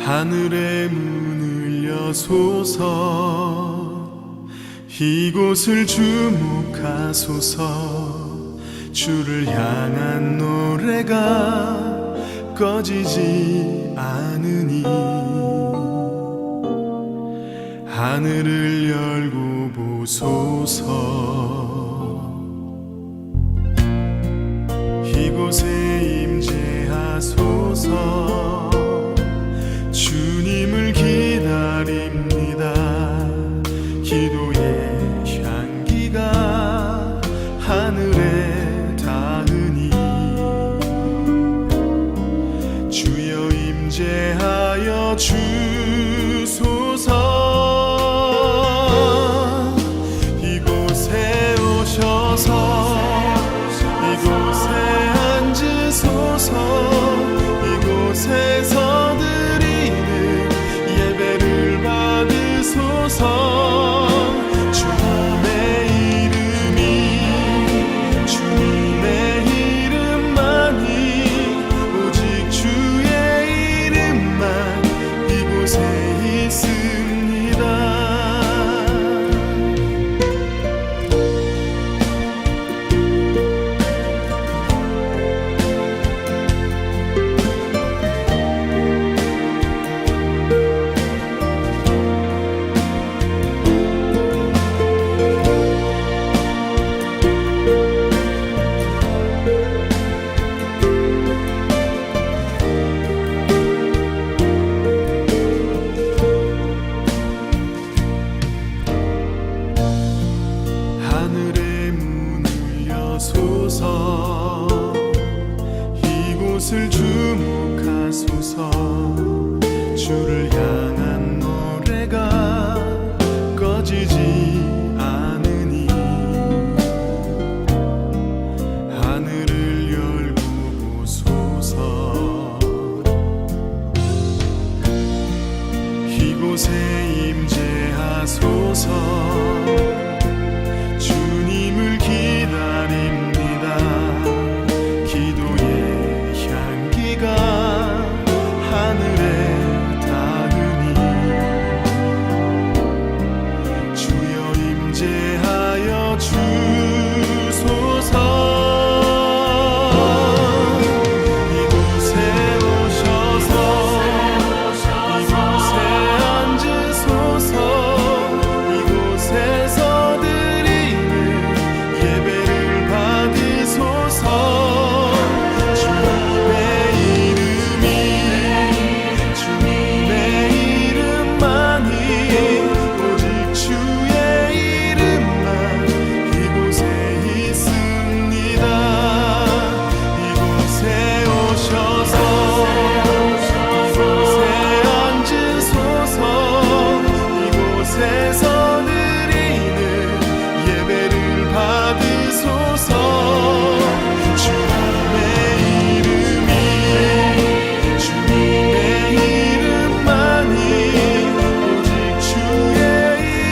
하늘의 문을 여소서. 이곳을 주목하소서. 주를 향한 노래가 꺼지지 않으니 하늘을 열고 보소서. 이곳에 임재하소서. 주님을 기다립니다. 기도의 향기가 하늘에 닿으니 주여 임재하여 주소서. 이곳에 오셔서 이곳에 앉으소서. 이곳에서 드리는 예배를 받으소서. 주님의 이름이 주님의 이름만이 오직 주의 이름만 이곳에 있습니다. 하늘의 문을 여소서. 이곳을 주목하소서. 주를 향한 노래가 꺼지지 않으니 하늘을 열고 보소서. 이곳에 임재하소서. 주님을 기다립니다. 기도의 향기가 하늘에 닿으니 주여 임재하여 주소서. 이곳에 오셔서 이곳에 앉으소서. 이곳에서 드리는 예배를 받으소서. 주님의 이름이 주님의 이름만이 오직 주의 이름만 이곳에 있습니다. 이곳에 오셔서 이곳에 앉으소서. 이곳에서 드리는 예배를 받으소서. 주님의 이름이 주님의 이름만이 오직 주의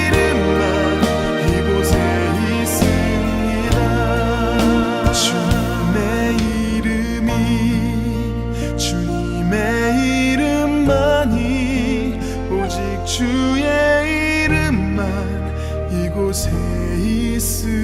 이름만 이곳에 있습니다. 주님의 이름이 주님의 이름만이 오직 주의 이름만 이곳에 있습니다.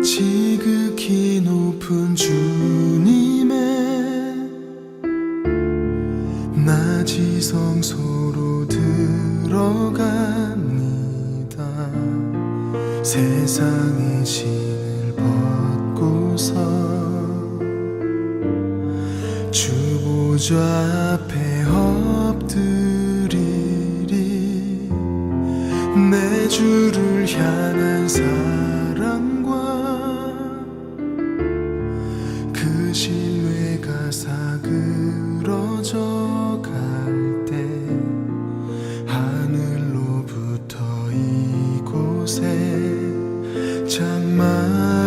지극히 높은 주님의 낮이 성소로 들어갑니다. 세상의 신을 벗고서 주 보좌 앞에 엎드리리. 내 주를 향한 사랑과 그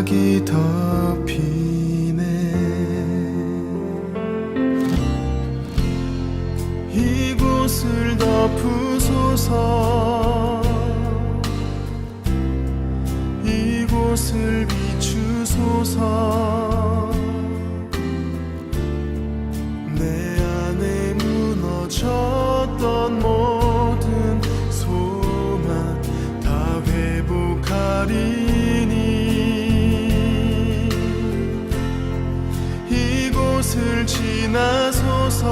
장막이 덮이네. 이곳을 덮으소서. 이곳을 비추소서. 내 안에 무너졌던 모든 소망 다 회복하리니. 이곳을 지나소서.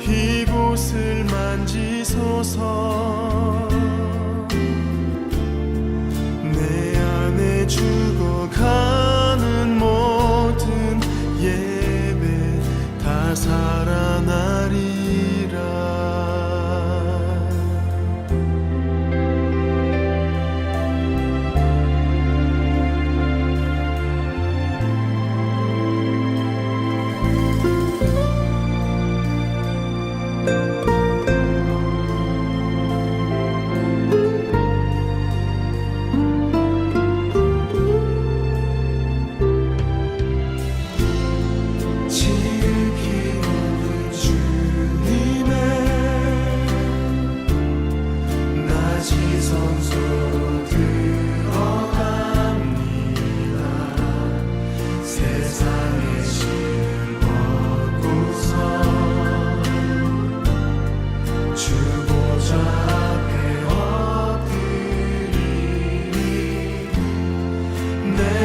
이곳을 만지소서. 내 안에 죽어가는 모든 예배 다 살아나리라.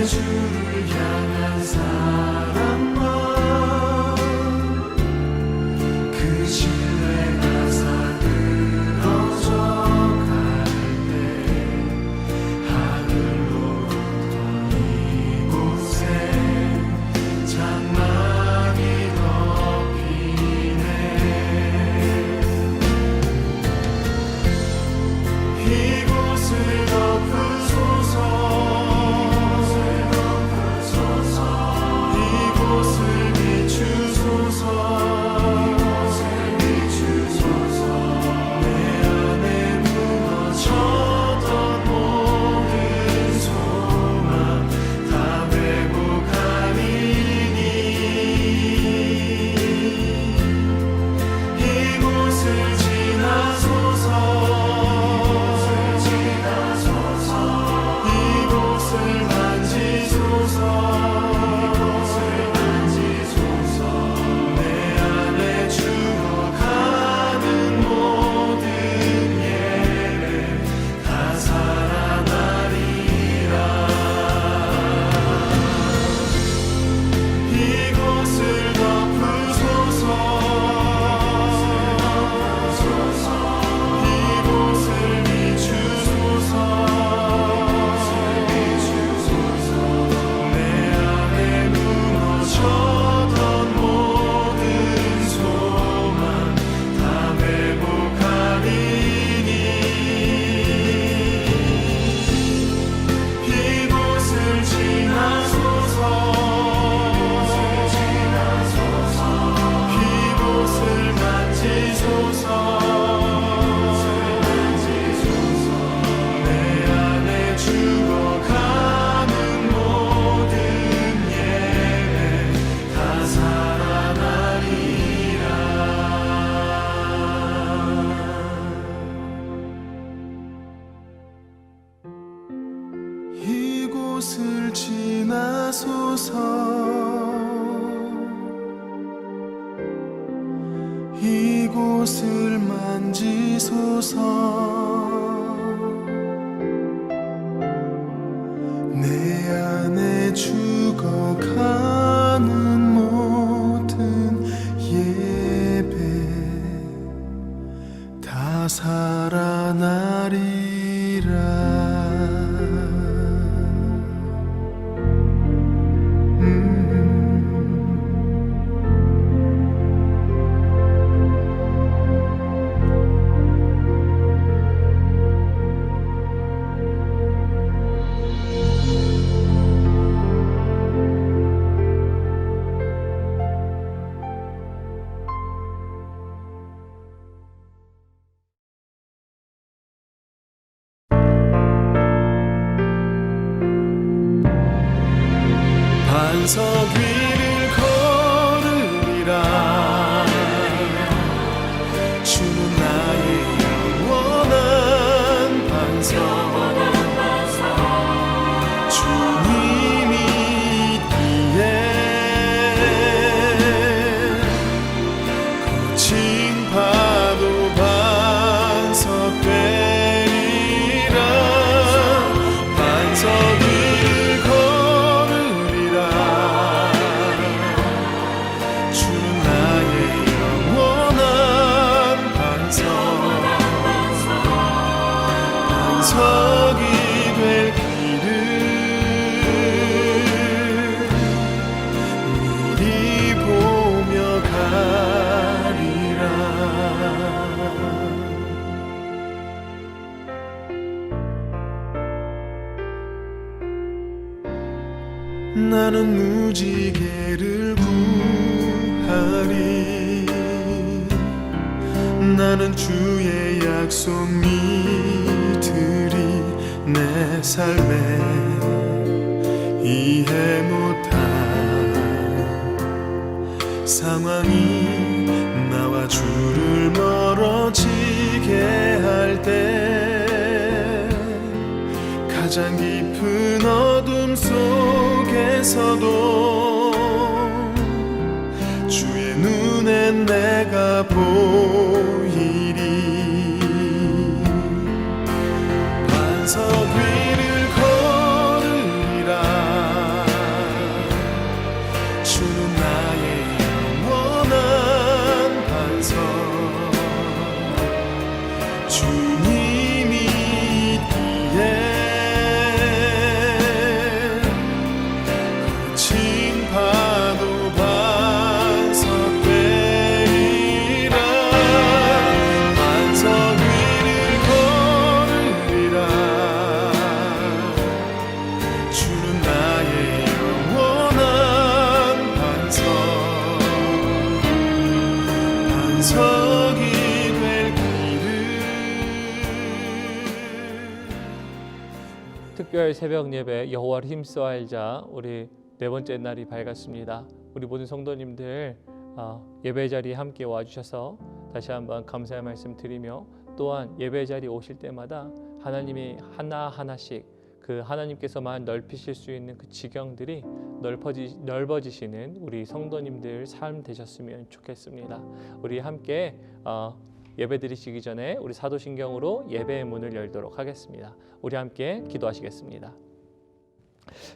주를 향한 사랑과 그 신뢰가 사그러져 갈 때 하늘로부터 이곳에 장막이 덮이네. 이곳을 덮으소서. 이곳을 지나소서. 이곳을 만지소서. 내 안에 죽어가는 모든 예배 다 살아나리라. 반석 위를 걸으리라. 주는 나의 영원한 반석. 주님이 있기에 거친 파도 반석 되리라. 반석 위를 걸으리라. 주는 나의 영원한 반석. 반석이 될 길을 미리 보며 가리라. 나는 무지개를 구하리. 나는 주의 약속 믿으리. 내 삶에 이해 못한 상황이 나와 주를 멀어지게 할 때 가장 깊은 어둠 속에서도 주의 눈엔 내가 보이리. 반석 위를 걸으리라. 주는 나의 영원한 반석. 주님이 있기에 거친 파도 반석 되리라. 반석 위를 걸으리라. 주는 나의 영원한 반석. 반석이 될 길을. 특별 새벽 예배 여호와를 힘써 알자 우리 네 번째 날이 밝았습니다. 우리 모든 성도님들 예배 자리에 함께 와주셔서 다시 한번 감사의 말씀 드리며, 또한 예배 자리에 오실 때마다 하나님이 하나하나씩 그 하나님께서만 넓히실 수 있는 그 지경들이 넓어지시는 우리 성도님들 삶 되셨으면 좋겠습니다. 우리 함께 예배 드리시기 전에 우리 사도신경으로 예배의 문을 열도록 하겠습니다. 우리 함께 기도하시겠습니다.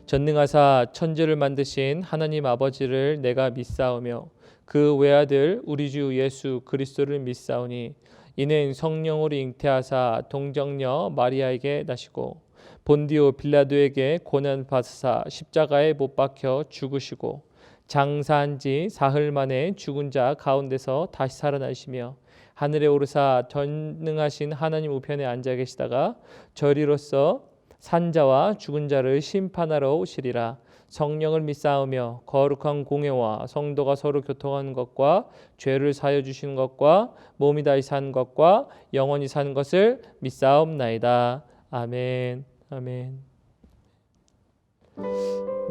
전능하사 천지를 만드신 하나님 아버지를 내가 믿사오며 그 외아들 우리 주 예수 그리스도를 믿사오니 이는 성령으로 잉태하사 동정녀 마리아에게 나시고 본디오 빌라도에게 고난 받으사 십자가에 못 박혀 죽으시고 장사한 지 사흘 만에 죽은 자 가운데서 다시 살아나시며 하늘에 오르사 전능하신 하나님 우편에 앉아 계시다가 저리로서 산자와 죽은 자를 심판하러 오시리라. 성령을 믿사오며 거룩한 공회와 성도가 서로 교통하는 것과 죄를 사하여 주시는 것과 몸이 다시 사는 것과 영원히 사는 것을 믿사옵나이다. 아멘. 아멘.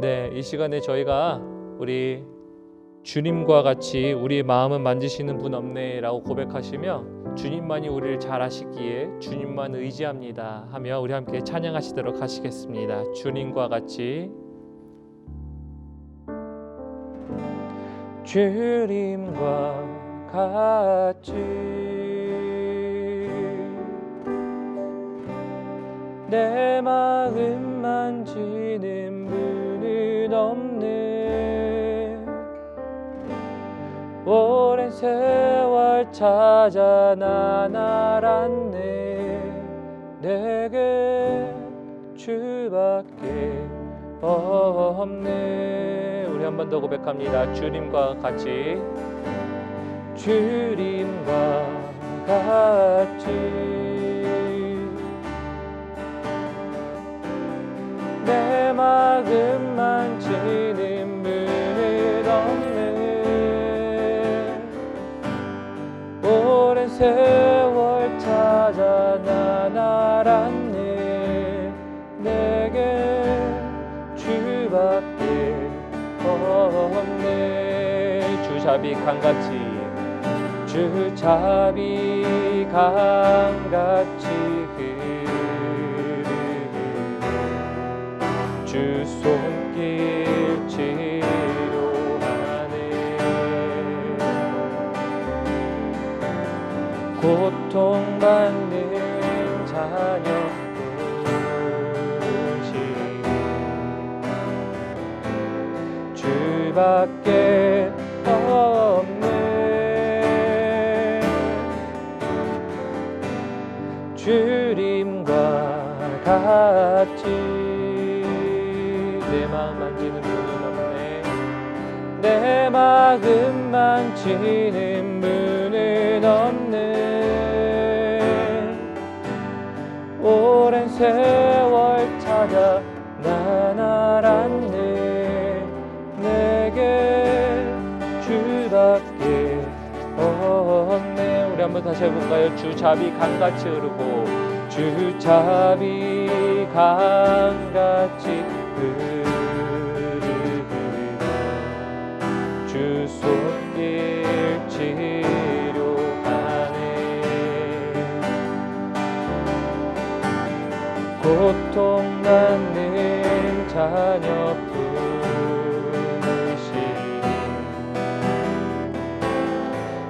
네, 이 시간에 저희가 우리 주님과 같이 우리 마음은 만지시는 분 없네라고 고백하시며 주님만이 우리를 잘 아시기에 주님만 의지합니다 하며 우리 함께 찬양하시도록 하시겠습니다. 주님과 같이. 주님과 같이 내 마음 만지는 분은 없네. 오랜 세월 찾아 난 알았네. 내게 주밖에 없네. 우리 한 번 더 고백합니다. 주님과 같이. 주님과 같이 내 마음 만지는 분은 없네. 오랜 세월 찾아 난 알았네. 내게 주밖에 주잡이 강같이 주잡이 강같이 흐르는 주 손길 치료하네. 고통받는 자녀 부르시니 주밖에 없네. 주님과 같이 내 마음 만지는 분은 없네. 내 마음 만지는 분은 없네. 오랜 세월 찾아 난 알았네. 내게 주밖에 없네. 우리 한번 다시 해볼까요? 주잡이 강같이 흐르고 주잡이 강같이 흐르고 주 손길 치료하네. 고통받는 자녀 부르시니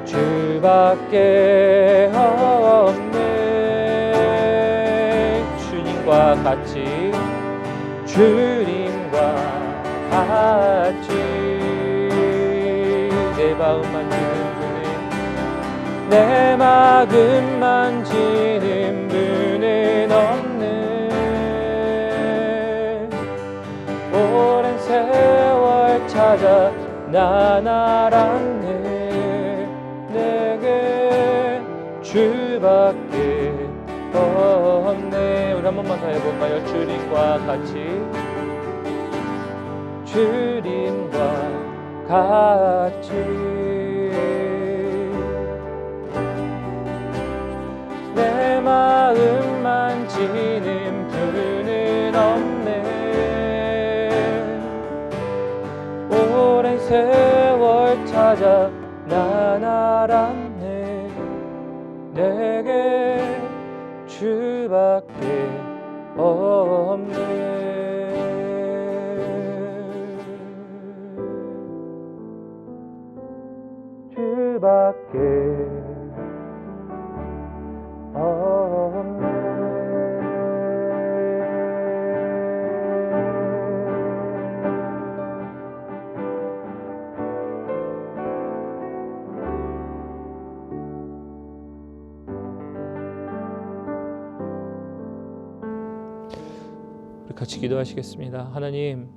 주밖에 없네. 주님과 같이 주님과 같이 내 마음 만지는 분은 내 마음 만지는 분은 없네. 오랜 세월 찾아 난 알았네. 내게 주밖에 없네. 우리 한 번만 더 해볼까요? 주님과 같이 주님과 같이 내 마음 만지는 분은 없네. 오랜 세월 찾아 난 알았네. 내게 주밖에 없네. 주밖에 없네. 우리 같이 기도하시겠습니다. 하나님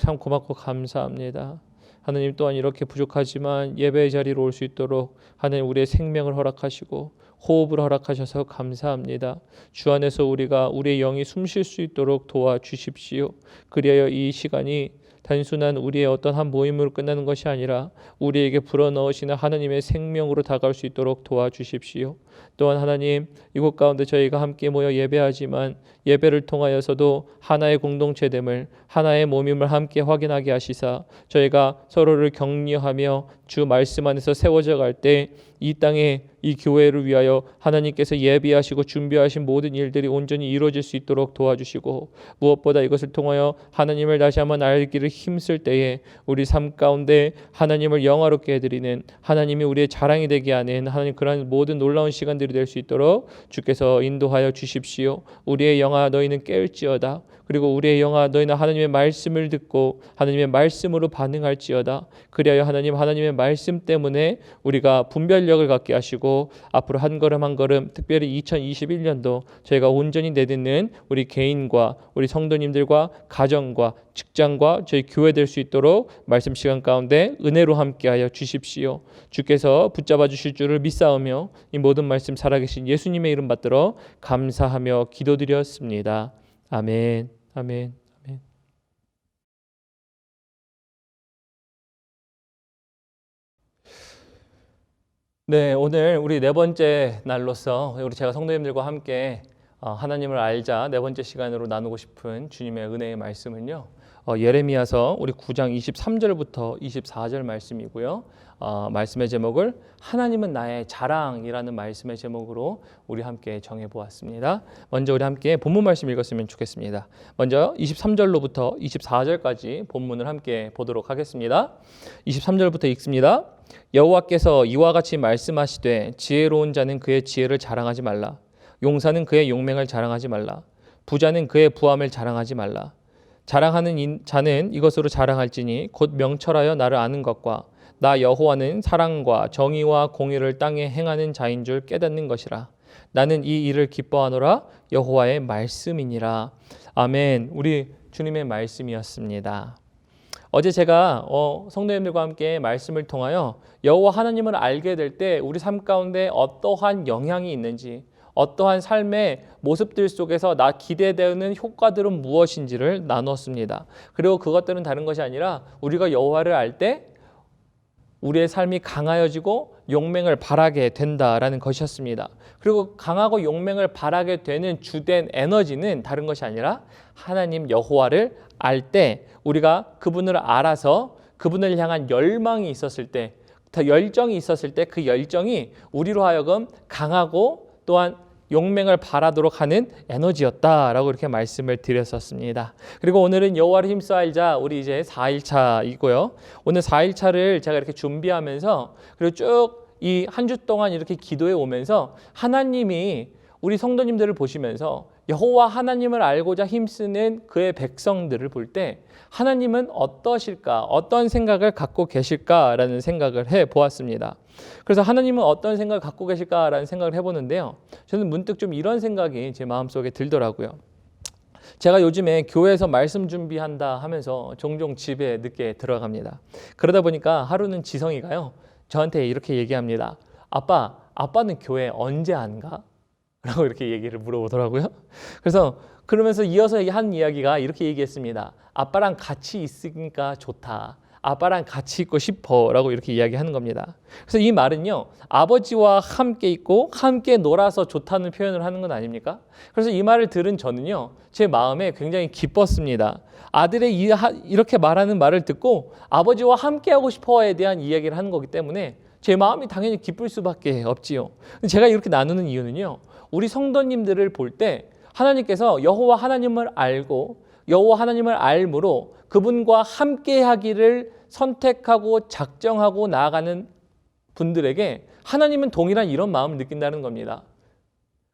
참 고맙고 감사합니다. 하나님 또한 이렇게 부족하지만 예배의 자리로 올 수 있도록 하나님 우리의 생명을 허락하시고 호흡을 허락하셔서 감사합니다. 주 안에서 우리의 영이 숨쉴 수 있도록 도와주십시오. 그리하여 이 시간이 단순한 우리의 어떤 한 모임으로 끝나는 것이 아니라 우리에게 불어넣으시는 하나님의 생명으로 다가올 수 있도록 도와주십시오. 또한 하나님 이곳 가운데 저희가 함께 모여 예배하지만 예배를 통하여서도 하나의 공동체됨을 하나의 몸임을 함께 확인하게 하시사 저희가 서로를 격려하며 주 말씀 안에서 세워져 갈 때 이 땅에 이 교회를 위하여 하나님께서 예비하시고 준비하신 모든 일들이 온전히 이루어질 수 있도록 도와주시고 무엇보다 이것을 통하여 하나님을 다시 한번 알기를 힘쓸 때에 우리 삶 가운데 하나님을 영화롭게 해드리는 하나님이 우리의 자랑이 되게 하는 하나님 그러한 모든 놀라운 시간들이 될 수 있도록 주께서 인도하여 주십시오. 우리의 영아 너희는 깨울지어다. 그리고 우리의 영아 너희는 하나님의 말씀을 듣고 하나님의 말씀으로 반응할지어다. 그리하여 하나님의 말씀 때문에 우리가 분별력을 갖게 하시고 앞으로 한 걸음 한 걸음 특별히 2021년도 저희가 온전히 내딛는 우리 개인과 우리 성도님들과 가정과 직장과 저희 교회 될 수 있도록 말씀 시간 가운데 은혜로 함께하여 주십시오. 주께서 붙잡아 주실 줄을 믿사오며 이 모든 말씀 살아계신 예수님의 이름 받들어 감사하며 기도드렸습니다. 아멘. 아멘. 아멘. 네, 오늘 우리 네 번째 날로서 우리 제가 성도님들과 함께 하나님을 알자 네 번째 시간으로 나누고 싶은 주님의 은혜의 말씀은요. 예레미야서 우리 9장 23절부터 24절 말씀이고요. 말씀의 제목을 하나님은 나의 자랑이라는 말씀의 제목으로 우리 함께 정해 보았습니다. 먼저 우리 함께 본문 말씀 읽었으면 좋겠습니다. 먼저 23절로부터 24절까지 본문을 함께 보도록 하겠습니다. 23절부터 읽습니다. 여호와께서 이와 같이 말씀하시되 지혜로운 자는 그의 지혜를 자랑하지 말라. 용사는 그의 용맹을 자랑하지 말라. 부자는 그의 부함을 자랑하지 말라. 자랑하는 자는 이것으로 자랑할지니 곧 명철하여 나를 아는 것과 나 여호와는 사랑과 정의와 공의를 땅에 행하는 자인 줄 깨닫는 것이라. 나는 이 일을 기뻐하노라. 여호와의 말씀이니라. 아멘. 우리 주님의 말씀이었습니다. 어제 제가 성도님들과 함께 말씀을 통하여 여호와 하나님을 알게 될 때 우리 삶 가운데 어떠한 영향이 있는지, 어떠한 삶의 모습들 속에서 나 기대되는 효과들은 무엇인지를 나눴습니다. 그리고 그것들은 다른 것이 아니라 우리가 여호와를 알 때 우리의 삶이 강하여지고 용맹을 발하게 된다라는 것이었습니다. 그리고 강하고 용맹을 발하게 되는 주된 에너지는 다른 것이 아니라 하나님 여호와를 알 때 우리가 그분을 알아서 그분을 향한 열망이 있었을 때, 열정이 있었을 때 그 열정이 우리로 하여금 강하고 또한 용맹을 발하도록 하는 에너지였다라고 이렇게 말씀을 드렸었습니다. 그리고 오늘은 여호와를 힘써 알자, 우리 이제 4일차이고요. 오늘 4일차를 제가 이렇게 준비하면서 그리고 쭉 이 한 주 동안 이렇게 기도해 오면서 하나님이 우리 성도님들을 보시면서 여호와 하나님을 알고자 힘쓰는 그의 백성들을 볼 때 하나님은 어떠실까, 어떤 생각을 갖고 계실까라는 생각을 해보았습니다. 그래서 하나님은 어떤 생각을 갖고 계실까라는 생각을 해보는데요. 저는 문득 좀 이런 생각이 제 마음속에 들더라고요. 제가 요즘에 교회에서 말씀 준비한다 하면서 종종 집에 늦게 들어갑니다. 그러다 보니까 하루는 지성이가요, 저한테 이렇게 얘기합니다. 아빠는 교회 언제 안 가? 라고 이렇게 얘기를 물어보더라고요. 그래서 그러면서 이어서 한 이야기가 이렇게 얘기했습니다. 아빠랑 같이 있으니까 좋다. 아빠랑 같이 있고 싶어 라고 이렇게 이야기하는 겁니다. 그래서 이 말은요, 아버지와 함께 있고 함께 놀아서 좋다는 표현을 하는 건 아닙니까? 그래서 이 말을 들은 저는요, 제 마음에 굉장히 기뻤습니다. 아들의 이렇게 말하는 말을 듣고 아버지와 함께 하고 싶어에 대한 이야기를 하는 거기 때문에 제 마음이 당연히 기쁠 수밖에 없지요. 제가 이렇게 나누는 이유는요, 우리 성도님들을 볼 때 하나님께서 여호와 하나님을 알고 여호와 하나님을 알므로 그분과 함께 하기를 선택하고 작정하고 나아가는 분들에게 하나님은 동일한 이런 마음을 느낀다는 겁니다.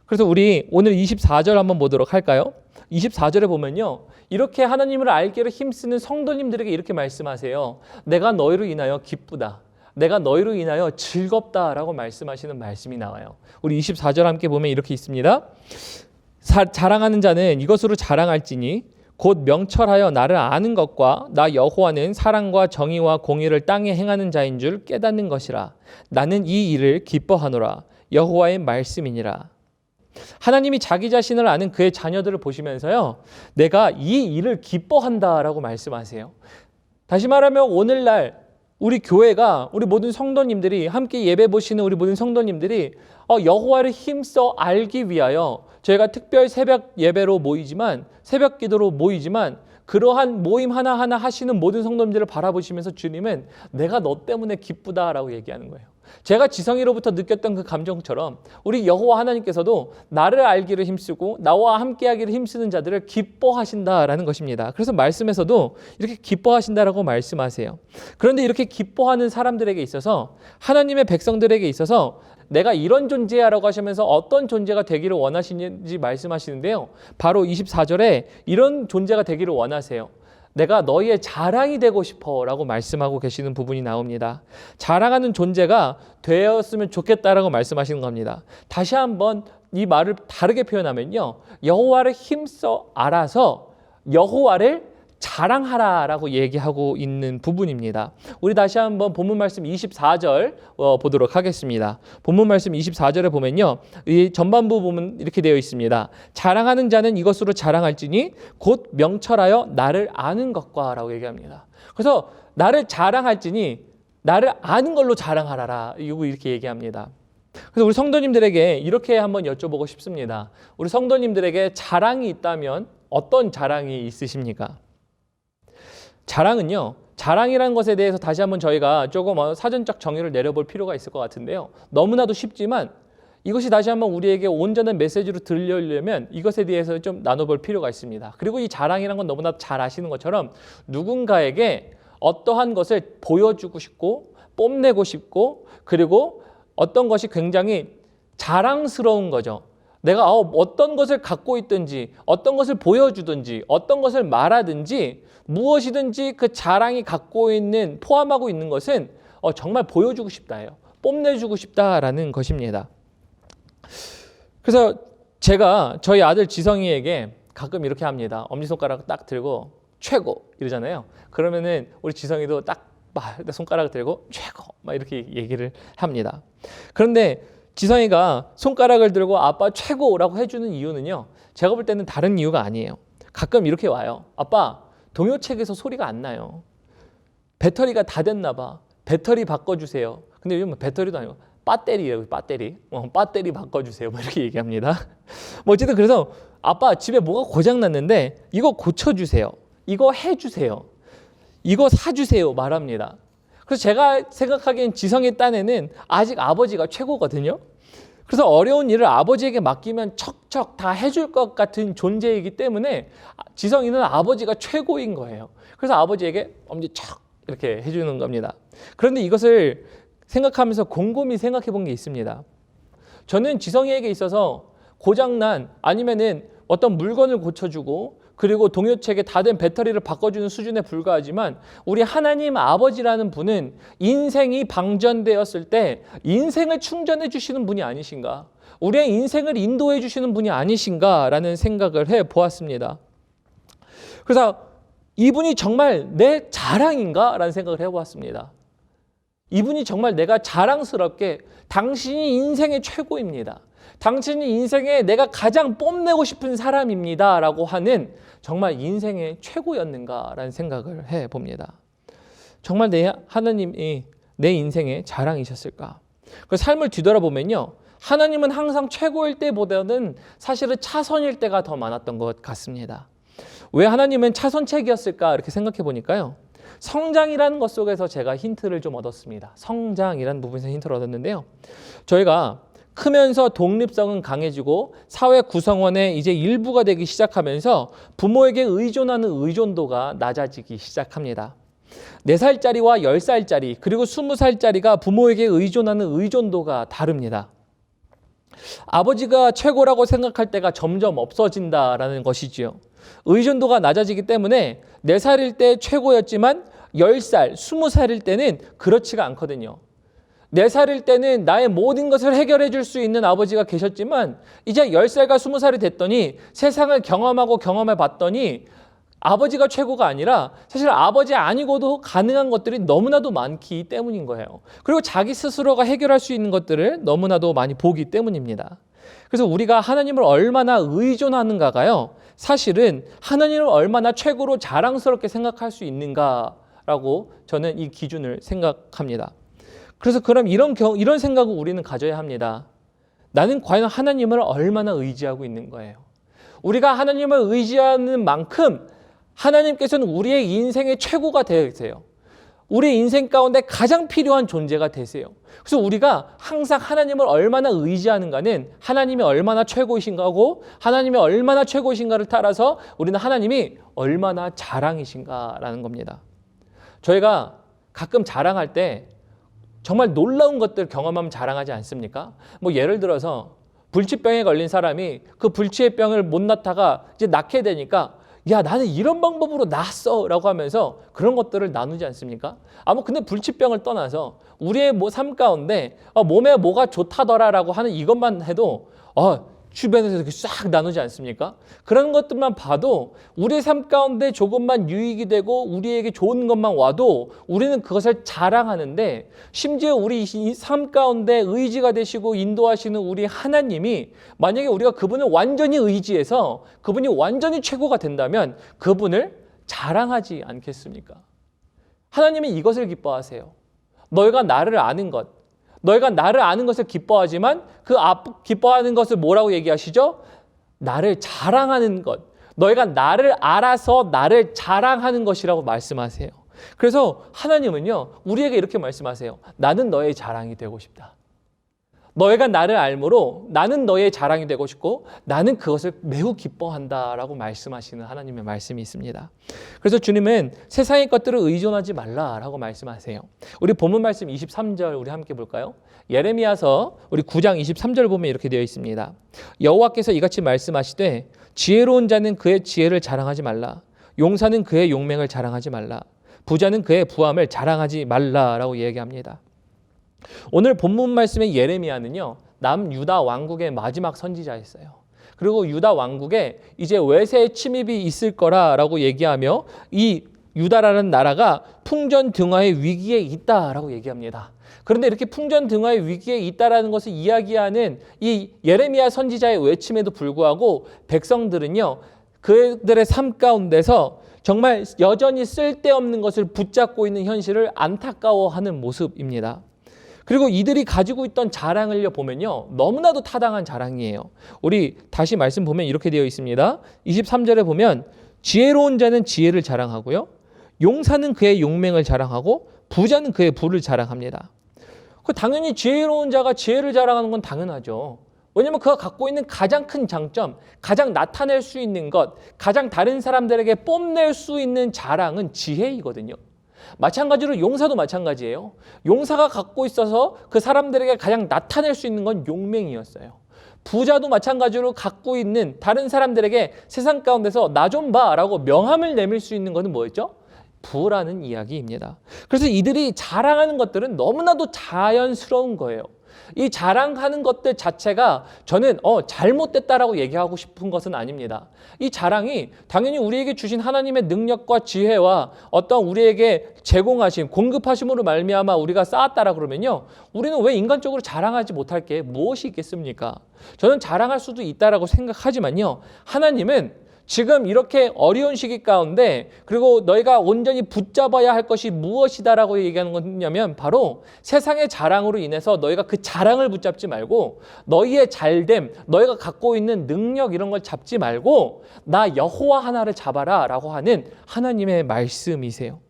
그래서 우리 오늘 24절 한번 보도록 할까요? 24절에 보면요, 이렇게 하나님을 알기를 힘쓰는 성도님들에게 이렇게 말씀하세요. 내가 너희로 인하여 기쁘다. 내가 너희로 인하여 즐겁다라고 말씀하시는 말씀이 나와요. 우리 24절 함께 보면 이렇게 있습니다. 자랑하는 자는 이것으로 자랑할지니 곧 명철하여 나를 아는 것과 나 여호와는 사랑과 정의와 공의를 땅에 행하는 자인 줄 깨닫는 것이라. 나는 이 일을 기뻐하노라. 여호와의 말씀이니라. 하나님이 자기 자신을 아는 그의 자녀들을 보시면서요, 내가 이 일을 기뻐한다라고 말씀하세요. 다시 말하면 오늘날 우리 교회가, 우리 모든 성도님들이 함께 예배 보시는 우리 모든 성도님들이 여호와를 힘써 알기 위하여 저희가 특별 새벽 예배로 모이지만, 새벽 기도로 모이지만, 그러한 모임 하나하나 하시는 모든 성도님들을 바라보시면서 주님은 내가 너 때문에 기쁘다라고 얘기하는 거예요. 제가 지성이로부터 느꼈던 그 감정처럼 우리 여호와 하나님께서도 나를 알기를 힘쓰고 나와 함께하기를 힘쓰는 자들을 기뻐하신다라는 것입니다. 그래서 말씀에서도 이렇게 기뻐하신다라고 말씀하세요. 그런데 이렇게 기뻐하는 사람들에게 있어서, 하나님의 백성들에게 있어서 내가 이런 존재야라고 하시면서 어떤 존재가 되기를 원하시는지 말씀하시는데요, 바로 24절에 이런 존재가 되기를 원하세요. 내가 너희의 자랑이 되고 싶어 라고 말씀하고 계시는 부분이 나옵니다. 자랑하는 존재가 되었으면 좋겠다라고 말씀하시는 겁니다. 다시 한번 이 말을 다르게 표현하면요, 여호와를 힘써 알아서 여호와를 자랑하라라고 얘기하고 있는 부분입니다. 우리 다시 한번 본문 말씀 24절 보도록 하겠습니다. 본문 말씀 24절에 보면요, 이 전반부 보면 이렇게 되어 있습니다. 자랑하는 자는 이것으로 자랑할지니 곧 명철하여 나를 아는 것과 라고 얘기합니다. 그래서 나를 자랑할지니 나를 아는 걸로 자랑하라라, 이렇게 얘기합니다. 그래서 우리 성도님들에게 이렇게 한번 여쭤보고 싶습니다. 우리 성도님들에게 자랑이 있다면 어떤 자랑이 있으십니까? 자랑은요, 자랑이라는 것에 대해서 다시 한번 저희가 조금 사전적 정의를 내려볼 필요가 있을 것 같은데요. 너무나도 쉽지만 이것이 다시 한번 우리에게 온전한 메시지로 들려오려면 이것에 대해서 좀 나눠볼 필요가 있습니다. 그리고 이 자랑이라는 건 너무나 잘 아시는 것처럼 누군가에게 어떠한 것을 보여주고 싶고 뽐내고 싶고 그리고 어떤 것이 굉장히 자랑스러운 거죠. 내가 어떤 것을 갖고 있든지 어떤 것을 보여주든지 어떤 것을 말하든지 무엇이든지 그 자랑이 갖고 있는 포함하고 있는 것은 정말 보여주고 싶다예요. 뽐내주고 싶다라는 것입니다. 그래서 제가 저희 아들 지성이에게 가끔 이렇게 합니다. 엄지손가락을 딱 들고 최고 이러잖아요. 그러면은 우리 지성이도 딱 손가락을 들고 최고 막 이렇게 얘기를 합니다. 그런데 지성이가 손가락을 들고 아빠 최고라고 해주는 이유는요, 제가 볼 때는 다른 이유가 아니에요. 가끔 이렇게 와요. 아빠, 동요책에서 소리가 안 나요. 배터리가 다 됐나 봐. 배터리 바꿔주세요. 근데 요즘 배터리도 아니고 배터리예요. 배터리 바꿔주세요. 뭐 이렇게 얘기합니다. 뭐 어쨌든 그래서 아빠 집에 뭐가 고장 났는데 이거 고쳐주세요. 이거 해주세요. 이거 사주세요. 말합니다. 그래서 제가 생각하기엔 지성의 딴에는 아직 아버지가 최고거든요. 그래서 어려운 일을 아버지에게 맡기면 척척 다 해줄 것 같은 존재이기 때문에 지성이는 아버지가 최고인 거예요. 그래서 아버지에게 엄지 척 이렇게 해주는 겁니다. 그런데 이것을 생각하면서 곰곰이 생각해 본 게 있습니다. 저는 지성이에게 있어서 고장난 아니면은 어떤 물건을 고쳐주고 그리고 동요책에 다 된 배터리를 바꿔주는 수준에 불과하지만 우리 하나님 아버지라는 분은 인생이 방전되었을 때 인생을 충전해 주시는 분이 아니신가? 우리의 인생을 인도해 주시는 분이 아니신가라는 생각을 해 보았습니다. 그래서 이분이 정말 내 자랑인가? 라는 생각을 해보았습니다. 이분이 정말 내가 자랑스럽게 당신이 인생의 최고입니다. 당신이 인생에 내가 가장 뽐내고 싶은 사람입니다. 라고 하는 정말 인생의 최고였는가? 라는 생각을 해봅니다. 정말 하나님이 내 인생의 자랑이셨을까? 그 삶을 뒤돌아보면요. 하나님은 항상 최고일 때보다는 사실은 차선일 때가 더 많았던 것 같습니다. 왜 하나님은 차선책이었을까? 이렇게 생각해 보니까요. 성장이라는 것 속에서 제가 힌트를 좀 얻었습니다. 성장이라는 부분에서 힌트를 얻었는데요. 저희가 크면서 독립성은 강해지고 사회 구성원의 이제 일부가 되기 시작하면서 부모에게 의존하는 의존도가 낮아지기 시작합니다. 4살짜리와 10살짜리 그리고 20살짜리가 부모에게 의존하는 의존도가 다릅니다. 아버지가 최고라고 생각할 때가 점점 없어진다라는 것이지요. 의존도가 낮아지기 때문에 4살일 때 최고였지만 10살, 20살일 때는 그렇지가 않거든요. 4살일 때는 나의 모든 것을 해결해 줄 수 있는 아버지가 계셨지만 이제 10살과 20살이 됐더니 세상을 경험하고 경험해 봤더니 아버지가 최고가 아니라 사실 아버지 아니고도 가능한 것들이 너무나도 많기 때문인 거예요. 그리고 자기 스스로가 해결할 수 있는 것들을 너무나도 많이 보기 때문입니다. 그래서 우리가 하나님을 얼마나 의존하는가가요. 사실은 하나님을 얼마나 최고로 자랑스럽게 생각할 수 있는가라고 저는 이 기준을 생각합니다. 그래서 그럼 이런 생각을 우리는 가져야 합니다. 나는 과연 하나님을 얼마나 의지하고 있는 거예요. 우리가 하나님을 의지하는 만큼 하나님께서는 우리의 인생의 최고가 되세요. 우리 인생 가운데 가장 필요한 존재가 되세요. 그래서 우리가 항상 하나님을 얼마나 의지하는가는 하나님이 얼마나 최고이신가고 하나님이 얼마나 최고이신가를 따라서 우리는 하나님이 얼마나 자랑이신가라는 겁니다. 저희가 가끔 자랑할 때 정말 놀라운 것들 경험하면 자랑하지 않습니까? 뭐 예를 들어서 불치병에 걸린 사람이 그 불치의 병을 못 낫다가 이제 낫게 되니까 야, 나는 이런 방법으로 낫어 라고 하면서 그런 것들을 나누지 않습니까? 근데 불치병을 떠나서 우리의 삶 가운데 몸에 뭐가 좋다더라 라고 하는 이것만 해도 주변에서 이렇게 싹 나누지 않습니까? 그런 것들만 봐도 우리의 삶 가운데 조금만 유익이 되고 우리에게 좋은 것만 와도 우리는 그것을 자랑하는데 심지어 우리 삶 가운데 의지가 되시고 인도하시는 우리 하나님이 만약에 우리가 그분을 완전히 의지해서 그분이 완전히 최고가 된다면 그분을 자랑하지 않겠습니까? 하나님은 이것을 기뻐하세요. 너희가 나를 아는 것, 너희가 나를 아는 것을 기뻐하지만 그 기뻐하는 것을 뭐라고 얘기하시죠? 나를 자랑하는 것, 너희가 나를 알아서 나를 자랑하는 것이라고 말씀하세요. 그래서 하나님은요, 우리에게 이렇게 말씀하세요. 나는 너의 자랑이 되고 싶다. 너희가 나를 알므로 나는 너의 자랑이 되고 싶고 나는 그것을 매우 기뻐한다라고 말씀하시는 하나님의 말씀이 있습니다. 그래서 주님은 세상의 것들을 의존하지 말라라고 말씀하세요. 우리 본문 말씀 23절 우리 함께 볼까요? 예레미야서 우리 9장 23절 보면 이렇게 되어 있습니다. 여호와께서 이같이 말씀하시되 지혜로운 자는 그의 지혜를 자랑하지 말라. 용사는 그의 용맹을 자랑하지 말라. 부자는 그의 부함을 자랑하지 말라라고 얘기합니다. 오늘 본문 말씀의 예레미야는요, 남유다 왕국의 마지막 선지자였어요. 그리고 유다 왕국에 이제 외세의 침입이 있을 거라고 얘기하며 이 유다라는 나라가 풍전등화의 위기에 있다라고 얘기합니다. 그런데 이렇게 풍전등화의 위기에 있다라는 것을 이야기하는 이 예레미야 선지자의 외침에도 불구하고 백성들은요, 그들의 삶 가운데서 정말 여전히 쓸데없는 것을 붙잡고 있는 현실을 안타까워하는 모습입니다. 그리고 이들이 가지고 있던 자랑을 보면요, 너무나도 타당한 자랑이에요. 우리 다시 말씀 보면 이렇게 되어 있습니다. 23절에 보면 지혜로운 자는 지혜를 자랑하고요, 용사는 그의 용맹을 자랑하고 부자는 그의 부를 자랑합니다. 당연히 지혜로운 자가 지혜를 자랑하는 건 당연하죠. 왜냐하면 그가 갖고 있는 가장 큰 장점, 가장 나타낼 수 있는 것, 가장 다른 사람들에게 뽐낼 수 있는 자랑은 지혜이거든요. 마찬가지로 용사도 마찬가지예요. 용사가 갖고 있어서 그 사람들에게 가장 나타낼 수 있는 건 용맹이었어요. 부자도 마찬가지로 갖고 있는 다른 사람들에게 세상 가운데서 나 좀 봐라고 명함을 내밀 수 있는 것은 뭐였죠? 부라는 이야기입니다. 그래서 이들이 자랑하는 것들은 너무나도 자연스러운 거예요. 이 자랑하는 것들 자체가 저는 잘못됐다라고 얘기하고 싶은 것은 아닙니다. 이 자랑이 당연히 우리에게 주신 하나님의 능력과 지혜와 어떤 우리에게 제공하신 공급하심으로 말미암아 우리가 쌓았다라 그러면요, 우리는 왜 인간적으로 자랑하지 못할 게 무엇이 있겠습니까? 저는 자랑할 수도 있다라고 생각하지만요, 하나님은 지금 이렇게 어려운 시기 가운데 그리고 너희가 온전히 붙잡아야 할 것이 무엇이다라고 얘기하는 거냐면 바로 세상의 자랑으로 인해서 너희가 그 자랑을 붙잡지 말고 너희의 잘됨, 너희가 갖고 있는 능력 이런 걸 잡지 말고 나 여호와 하나를 잡아라 라고 하는 하나님의 말씀이세요.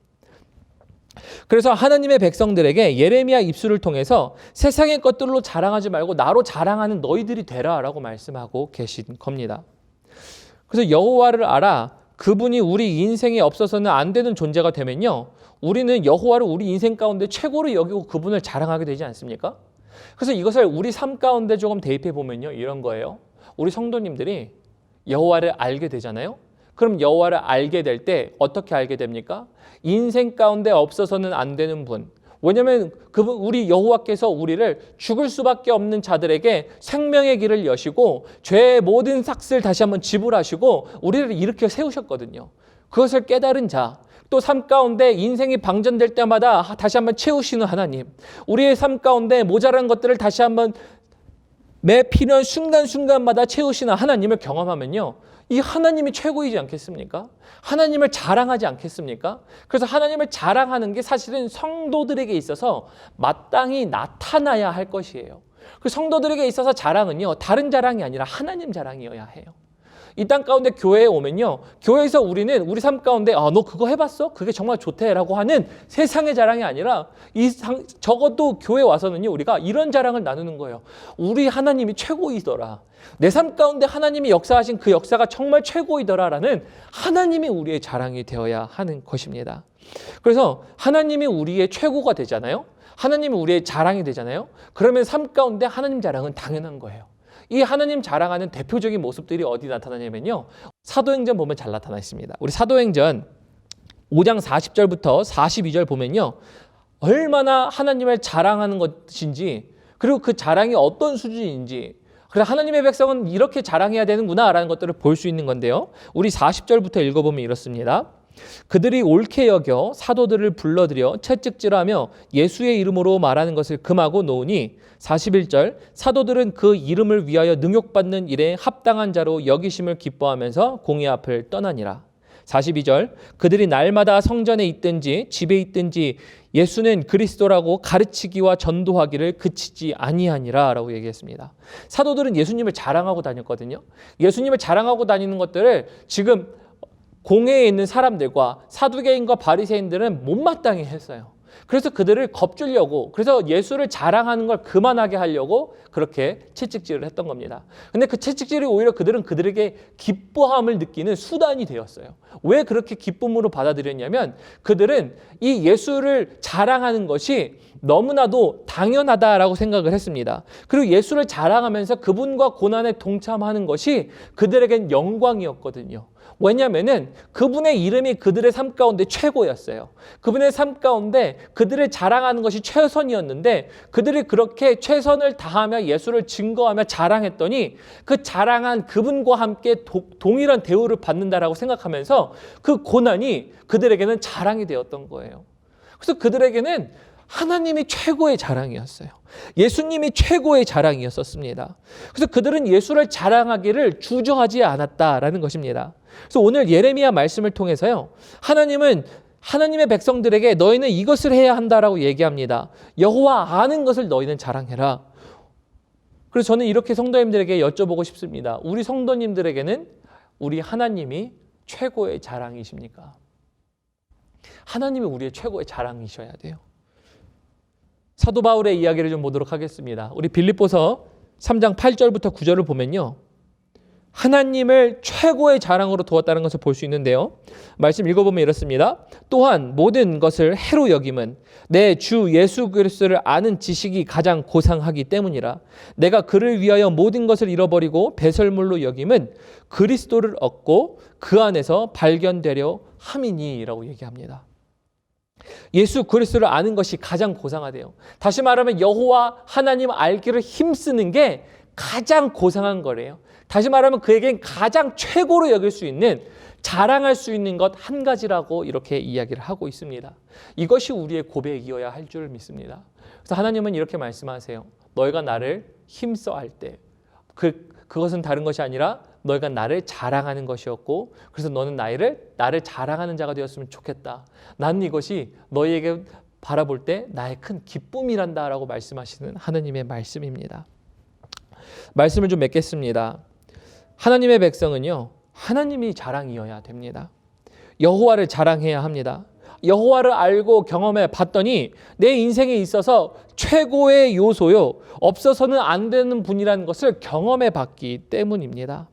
그래서 하나님의 백성들에게 예레미야 입술을 통해서 세상의 것들로 자랑하지 말고 나로 자랑하는 너희들이 되라 라고 말씀하고 계신 겁니다. 그래서 여호와를 알아 그분이 우리 인생에 없어서는 안 되는 존재가 되면요, 우리는 여호와를 우리 인생 가운데 최고로 여기고 그분을 자랑하게 되지 않습니까? 그래서 이것을 우리 삶 가운데 조금 대입해 보면요, 이런 거예요. 우리 성도님들이 여호와를 알게 되잖아요. 그럼 여호와를 알게 될 때 어떻게 알게 됩니까? 인생 가운데 없어서는 안 되는 분, 왜냐하면 그분 우리 여호와께서 우리를 죽을 수밖에 없는 자들에게 생명의 길을 여시고 죄의 모든 삭스를 다시 한번 지불하시고 우리를 일으켜 세우셨거든요. 그것을 깨달은 자, 또 삶 가운데 인생이 방전될 때마다 다시 한번 채우시는 하나님, 우리의 삶 가운데 모자란 것들을 다시 한번 매 필요한 순간순간마다 채우시는 하나님을 경험하면요, 이 하나님이 최고이지 않겠습니까? 하나님을 자랑하지 않겠습니까? 그래서 하나님을 자랑하는 게 사실은 성도들에게 있어서 마땅히 나타나야 할 것이에요. 그 성도들에게 있어서 자랑은요, 다른 자랑이 아니라 하나님 자랑이어야 해요. 이 땅 가운데 교회에 오면요, 교회에서 우리는 우리 삶 가운데 너 그거 해봤어? 그게 정말 좋대 라고 하는 세상의 자랑이 아니라 적어도 교회 와서는요, 우리가 이런 자랑을 나누는 거예요. 우리 하나님이 최고이더라. 내 삶 가운데 하나님이 역사하신 그 역사가 정말 최고이더라라는 하나님이 우리의 자랑이 되어야 하는 것입니다. 그래서 하나님이 우리의 최고가 되잖아요. 하나님이 우리의 자랑이 되잖아요. 그러면 삶 가운데 하나님 자랑은 당연한 거예요. 이 하나님 자랑하는 대표적인 모습들이 어디 나타나냐면요, 사도행전 보면 잘 나타나 있습니다. 우리 사도행전 5장 40절부터 42절 보면요, 얼마나 하나님을 자랑하는 것인지, 그리고 그 자랑이 어떤 수준인지, 그래서 하나님의 백성은 이렇게 자랑해야 되는구나 라는 것들을 볼 수 있는 건데요, 우리 40절부터 읽어보면 이렇습니다. 그들이 옳게 여겨 사도들을 불러들여 채찍질하며 예수의 이름으로 말하는 것을 금하고 놓으니 41절 사도들은 그 이름을 위하여 능욕받는 일에 합당한 자로 여기심을 기뻐하면서 공회 앞을 떠나니라. 42절 그들이 날마다 성전에 있든지 집에 있든지 예수는 그리스도라고 가르치기와 전도하기를 그치지 아니하니라 라고 얘기했습니다. 사도들은 예수님을 자랑하고 다녔거든요. 예수님을 자랑하고 다니는 것들을 지금 공회에 있는 사람들과 사두개인과 바리새인들은 못마땅해 했어요. 그래서 그들을 겁주려고, 그래서 예수를 자랑하는 걸 그만하게 하려고 그렇게 채찍질을 했던 겁니다. 근데 그 채찍질이 오히려 그들에게 기뻐함을 느끼는 수단이 되었어요. 왜 그렇게 기쁨으로 받아들였냐면 그들은 이 예수를 자랑하는 것이 너무나도 당연하다라고 생각을 했습니다. 그리고 예수를 자랑하면서 그분과 고난에 동참하는 것이 그들에겐 영광이었거든요. 왜냐하면은 그분의 이름이 그들의 삶 가운데 최고였어요. 그분의 삶 가운데 그들을 자랑하는 것이 최선이었는데 그들이 그렇게 최선을 다하며 예수를 증거하며 자랑했더니 그 자랑한 그분과 함께 동일한 대우를 받는다라고 생각하면서 그 고난이 그들에게는 자랑이 되었던 거예요. 그래서 그들에게는 하나님이 최고의 자랑이었어요. 예수님이 최고의 자랑이었었습니다. 그래서 그들은 예수를 자랑하기를 주저하지 않았다라는 것입니다. 그래서 오늘 예레미야 말씀을 통해서요, 하나님은 하나님의 백성들에게 너희는 이것을 해야 한다라고 얘기합니다. 여호와 아는 것을 너희는 자랑해라. 그래서 저는 이렇게 성도님들에게 여쭤보고 싶습니다. 우리 성도님들에게는 우리 하나님이 최고의 자랑이십니까? 하나님이 우리의 최고의 자랑이셔야 돼요. 사도 바울의 이야기를 좀 보도록 하겠습니다. 우리 빌립보서 3장 8절부터 9절을 보면요, 하나님을 최고의 자랑으로 두었다는 것을 볼 수 있는데요. 말씀 읽어보면 이렇습니다. 또한 모든 것을 해로 여김은 내 주 예수 그리스도를 아는 지식이 가장 고상하기 때문이라. 내가 그를 위하여 모든 것을 잃어버리고 배설물로 여김은 그리스도를 얻고 그 안에서 발견되려 함이니라고 얘기합니다. 예수 그리스도를 아는 것이 가장 고상하대요. 다시 말하면 여호와 하나님 알기를 힘쓰는 게 가장 고상한 거래요. 다시 말하면 그에겐 가장 최고로 여길 수 있는, 자랑할 수 있는 것 한 가지라고 이렇게 이야기를 하고 있습니다. 이것이 우리의 고백이어야 할 줄 믿습니다. 그래서 하나님은 이렇게 말씀하세요. 너희가 나를 힘써 할 때 그것은 다른 것이 아니라 너희가 나를 자랑하는 것이었고, 그래서 너는 나를 자랑하는 자가 되었으면 좋겠다. 나는 이것이 너희에게 바라볼 때 나의 큰 기쁨이란다라고 말씀하시는 하나님의 말씀입니다. 말씀을 좀 맺겠습니다. 하나님의 백성은요, 하나님이 자랑이어야 됩니다. 여호와를 자랑해야 합니다. 여호와를 알고 경험해 봤더니 내 인생에 있어서 최고의 요소요, 없어서는 안 되는 분이라는 것을 경험해 봤기 때문입니다.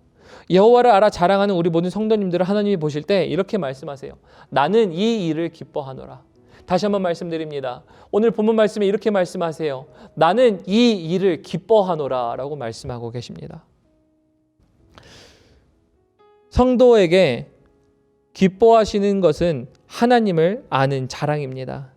여호와를 알아 자랑하는 우리 모든 성도님들을 하나님이 보실 때 이렇게 말씀하세요. 나는 이 일을 기뻐하노라. 다시 한번 말씀드립니다. 오늘 본문 말씀에 이렇게 말씀하세요. 나는 이 일을 기뻐하노라 라고 말씀하고 계십니다. 성도에게 기뻐하시는 것은 하나님을 아는 자랑입니다.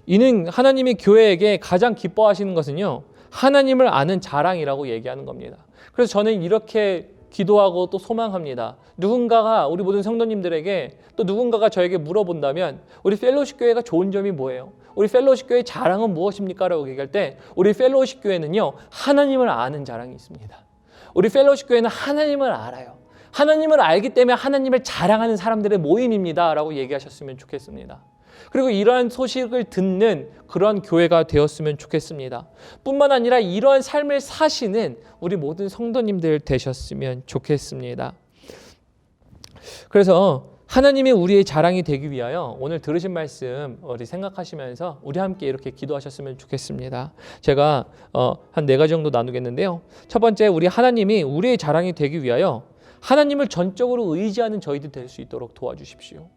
이는 하나님이 교회에게 가장 기뻐하시는 것은요, 하나님을 아는 자랑이라고 얘기하는 겁니다. 그래서 저는 이렇게 기도하고 또 소망합니다. 누군가가, 우리 모든 성도님들에게, 또 누군가가 저에게 물어본다면 우리 펠로우십 교회가 좋은 점이 뭐예요? 우리 펠로우십 교회의 자랑은 무엇입니까? 라고 얘기할 때 우리 펠로우십 교회는요, 하나님을 아는 자랑이 있습니다. 우리 펠로우십 교회는 하나님을 알아요. 하나님을 알기 때문에 하나님을 자랑하는 사람들의 모임입니다 라고 얘기하셨으면 좋겠습니다. 그리고 이러한 소식을 듣는 그러한 교회가 되었으면 좋겠습니다. 뿐만 아니라 이러한 삶을 사시는 우리 모든 성도님들 되셨으면 좋겠습니다. 그래서 하나님이 우리의 자랑이 되기 위하여 오늘 들으신 말씀 우리 생각하시면서 우리 함께 이렇게 기도하셨으면 좋겠습니다. 제가 한 4가지 정도 나누겠는데요. 첫 번째, 우리 하나님이 우리의 자랑이 되기 위하여 하나님을 전적으로 의지하는 저희들 될 수 있도록 도와주십시오.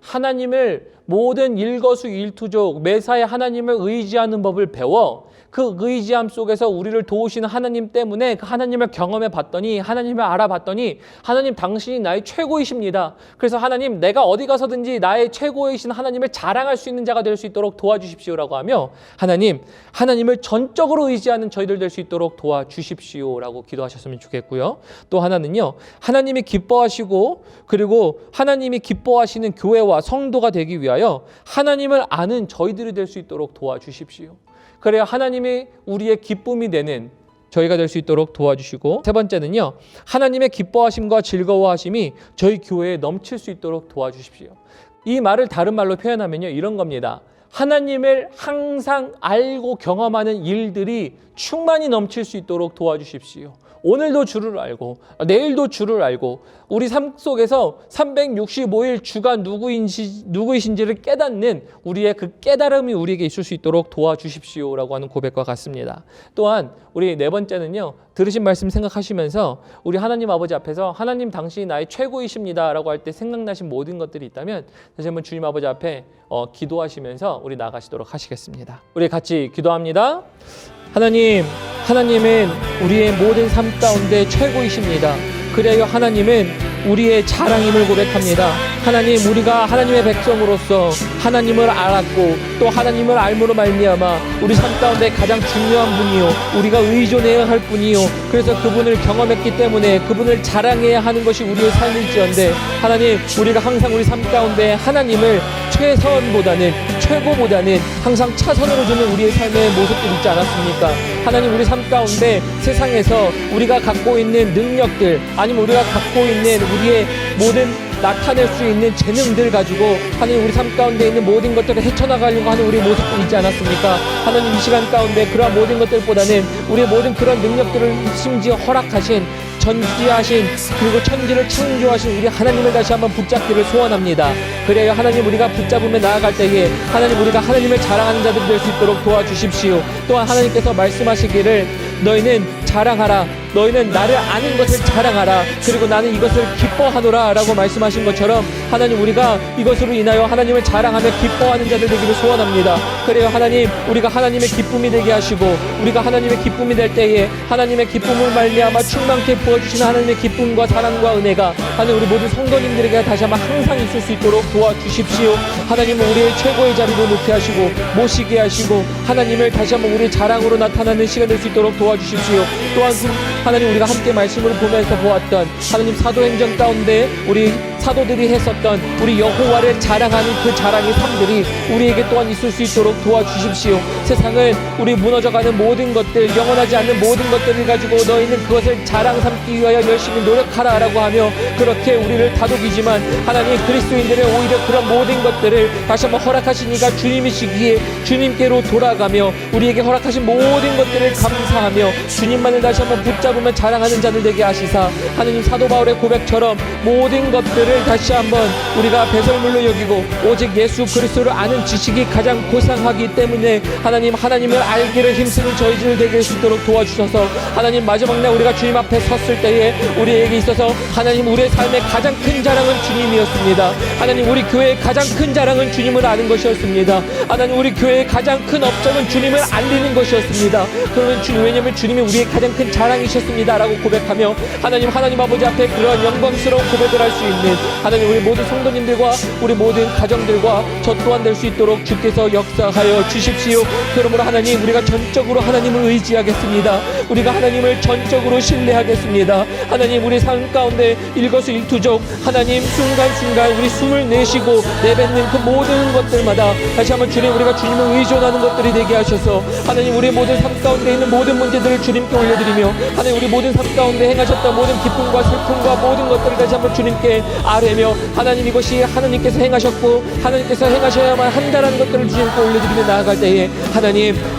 하나님을 모든 일거수일투족 매사에 하나님을 의지하는 법을 배워 그 의지함 속에서 우리를 도우시는 하나님 때문에 그 하나님을 경험해 봤더니, 하나님을 알아봤더니 하나님 당신이 나의 최고이십니다. 그래서 하나님, 내가 어디 가서든지 나의 최고이신 하나님을 자랑할 수 있는 자가 될 수 있도록 도와주십시오라고 하며, 하나님을 전적으로 의지하는 저희들 될 수 있도록 도와주십시오라고 기도하셨으면 좋겠고요. 또 하나는요, 하나님이 기뻐하시고 그리고 하나님이 기뻐하시는 교회와 성도가 되기 위하여 하나님을 아는 저희들이 될 수 있도록 도와주십시오. 그래야 하나님이 우리의 기쁨이 되는 저희가 될 수 있도록 도와주시고, 세 번째는요, 하나님의 기뻐하심과 즐거워하심이 저희 교회에 넘칠 수 있도록 도와주십시오. 이 말을 다른 말로 표현하면요, 이런 겁니다. 하나님을 항상 알고 경험하는 일들이 충만히 넘칠 수 있도록 도와주십시오. 오늘도 주를 알고 내일도 주를 알고 우리 삶 속에서 365일 주가 누구이신지를 깨닫는 우리의 그 깨달음이 우리에게 있을 수 있도록 도와주십시오라고 하는 고백과 같습니다. 또한 우리 네 번째는요, 들으신 말씀 생각하시면서 우리 하나님 아버지 앞에서 하나님 당신이 나의 최고이십니다 라고 할 때 생각나신 모든 것들이 있다면 다시 한번 주님 아버지 앞에 기도하시면서 우리 나가시도록 하시겠습니다. 우리 같이 기도합니다. 하나님은 우리의 모든 삶 가운데 최고이십니다. 그래요, 하나님은 우리의 자랑임을 고백합니다. 하나님, 우리가 하나님의 백성으로서 하나님을 알았고 또 하나님을 알므로 말미암아 우리 삶 가운데 가장 중요한 분이요, 우리가 의존해야 할 분이요, 그래서 그분을 경험했기 때문에 그분을 자랑해야 하는 것이 우리의 삶일지언데, 하나님, 우리가 항상 우리 삶 가운데 하나님을 최선보다는, 최고보다는 항상 차선으로 두는 우리의 삶의 모습들이 있지 않았습니까? 하나님, 우리 삶 가운데 세상에서 우리가 갖고 있는 능력들, 아니면 우리가 갖고 있는 우리의 모든 나타낼 수 있는 재능들 가지고 하나님, 우리 삶 가운데 있는 모든 것들을 헤쳐나가려고 하는 우리의 모습들이 있지 않았습니까? 하나님, 이 시간 가운데 그러한 모든 것들보다는 우리의 모든 그런 능력들을 심지어 허락하신, 전지하신, 그리고 천지를 창조하신 우리 하나님을 다시 한번 붙잡기를 소원합니다. 그래야 하나님, 우리가 붙잡으며 나아갈 때에 하나님, 우리가 하나님을 자랑하는 자들이 될 수 있도록 도와주십시오. 또한 하나님께서 말씀하시기를 너희는 자랑하라, 너희는 나를 아는 것을 자랑하라, 그리고 나는 이것을 기뻐하노라 라고 말씀하신 것처럼 하나님, 우리가 이것으로 인하여 하나님을 자랑하며 기뻐하는 자들 되기를 소원합니다. 그래요, 하나님, 우리가 하나님의 기쁨이 되게 하시고 우리가 하나님의 기쁨이 될 때에 하나님의 기쁨을 말미암아 충만케 부어주시는 하나님의 기쁨과 사랑과 은혜가 하나님, 우리 모든 성도님들에게 다시 한번 항상 있을 수 있도록 도와주십시오. 하나님은 우리의 최고의 자리로 놓게 하시고 모시게 하시고 하나님을 다시 한번 우리의 자랑으로 나타나는 시간 될 수 있도록 도와주십시오. 또한 하나님, 우리가 함께 말씀을 보면서 보았던 하나님 사도행전 가운데 우리 사도들이 했었던 우리 여호와를 자랑하는 그 자랑의 삶들이 우리에게 또한 있을 수 있도록 도와주십시오. 세상은 우리 무너져가는 모든 것들, 영원하지 않는 모든 것들을 가지고 너희는 그것을 자랑 삼기 위하여 열심히 노력하라 라고 하며 그렇게 우리를 다독이지만, 하나님, 그리스도인들은 오히려 그런 모든 것들을 다시 한번 허락하시니까 주님이시기에 주님께로 돌아가며 우리에게 허락하신 모든 것들을 감사하며 주님만을 다시 한번 붙잡으며 자랑하는 자들 되게 하시사, 하나님, 사도 바울의 고백처럼 모든 것들을 다시 한번 우리가 배설물로 여기고 오직 예수 그리스도를 아는 지식이 가장 고상하기 때문에 하나님을 알기를 힘쓰는 저희들 되게 할 수 있도록 도와주셔서, 하나님, 마지막 날 우리가 주님 앞에 섰을 때에 우리에게 있어서 하나님, 우리의 삶의 가장 큰 자랑은 주님이었습니다. 하나님, 우리 교회의 가장 큰 자랑은 주님을 아는 것이었습니다. 하나님, 우리 교회의 가장 큰 업적은 주님을 알리는 것이었습니다. 그러면 왜냐하면 주님이 우리의 가장 큰 자랑이셨습니다 라고 고백하며 하나님 아버지 앞에 그런 영광스러운 고백을 할 수 있는 하나님, 우리 모든 성도님들과 우리 모든 가정들과 저 또한 될 수 있도록 주께서 역사하여 주십시오. 그러므로 하나님, 우리가 전적으로 하나님을 의지하겠습니다. 우리가 하나님을 전적으로 신뢰하겠습니다. 하나님, 우리 삶 가운데 일거수일투족 하나님, 순간순간 우리 숨을 내쉬고 내뱉는 그 모든 것들마다 다시 한번 주님, 우리가 주님을 의존하는 것들이 되게 하셔서 하나님, 우리 모든 삶 가운데 있는 모든 문제들을 주님께 올려드리며 하나님, 우리 모든 삶 가운데 행하셨던 모든 기쁨과 슬픔과 모든 것들을 다시 한번 주님께 아뢰며 하나님, 이것이 하나님께서 행하셨고 하나님께서 행하셔야만 한다라는 것들을 주님께 올려드리며 나아갈 때에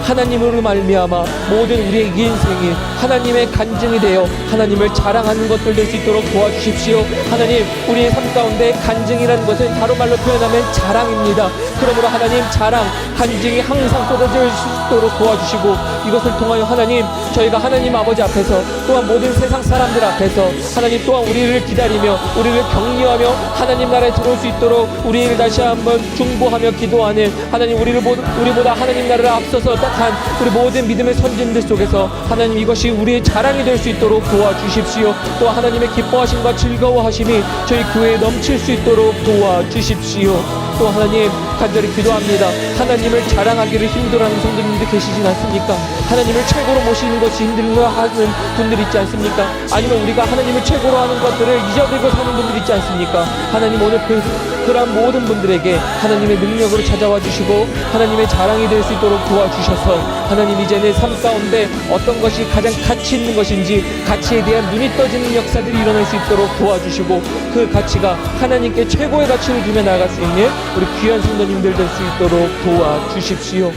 하나님으로 말미암아 모든 우리의 인생이 하나님의 간증이 되어 하나님을 자랑하는 것들 될 수 있도록 도와주십시오. 하나님, 우리의 삶 가운데 간증이라는 것은 다른 말로 표현하면 자랑입니다. 그러므로 하나님, 자랑, 간증이 항상 쏟아질 수 있도록 도와주시고 이것을 통하여 하나님, 저희가 하나님 아버지 앞에서 또한 모든 세상 사람들 앞에서 하나님, 또한 우리를 기다리며 우리를 격려하며 하나님 나라에 들어올 수 있도록 우리를 다시 한번 중보하며 기도하는 하나님, 우리보다 하나님 나라를 앞서서 딱한 우리 모든 믿음의 선진들 속에서 하나님, 이것이 우리의 자랑이 될 수 있도록 도와주십시오. 또 하나님의 기뻐하심과 즐거워하심이 저희 교회에 넘칠 수 있도록 도와주십시오. 또 하나님, 간절히 기도합니다. 하나님을 자랑하기를 힘들어하는 성도님들 계시진 않습니까? 하나님을 최고로 모시는 것이 힘들어하는 분들 있지 않습니까? 아니면 우리가 하나님을 최고로 하는 것들을 잊어버리고 사는 분들 있지 않습니까? 하나님, 오늘 그 그러한 모든 분들에게 하나님의 능력으로 찾아와 주시고 하나님의 자랑이 될 수 있도록 도와주셔서 하나님 이제 내 삶 가운데 어떤 것이 가장 가치 있는 것인지 가치에 대한 눈이 떠지는 역사들이 일어날 수 있도록 도와주시고 그 가치가 하나님께 최고의 가치를 주며 나아갈 수 있는 우리 귀한 성도님들 될 수 있도록 도와주십시오.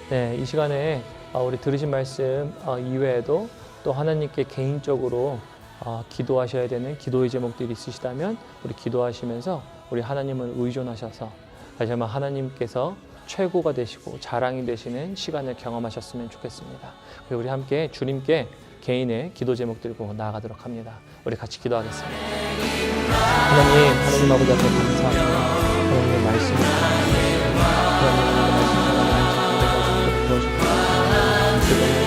네, 이 시간에 우리 들으신 말씀 이외에도 또 하나님께 개인적으로 기도하셔야 되는 기도의 제목들이 있으시다면 우리 기도하시면서 우리 하나님을 의존하셔서 다시 한번 하나님께서 최고가 되시고 자랑이 되시는 시간을 경험하셨으면 좋겠습니다. 그리고 우리 함께 주님께 개인의 기도 제목 들고 나아가도록 합니다. 우리 같이 기도하겠습니다. 하나님 아버지 앞에 감사합니다. 하나님의 말씀을 하나님의 말씀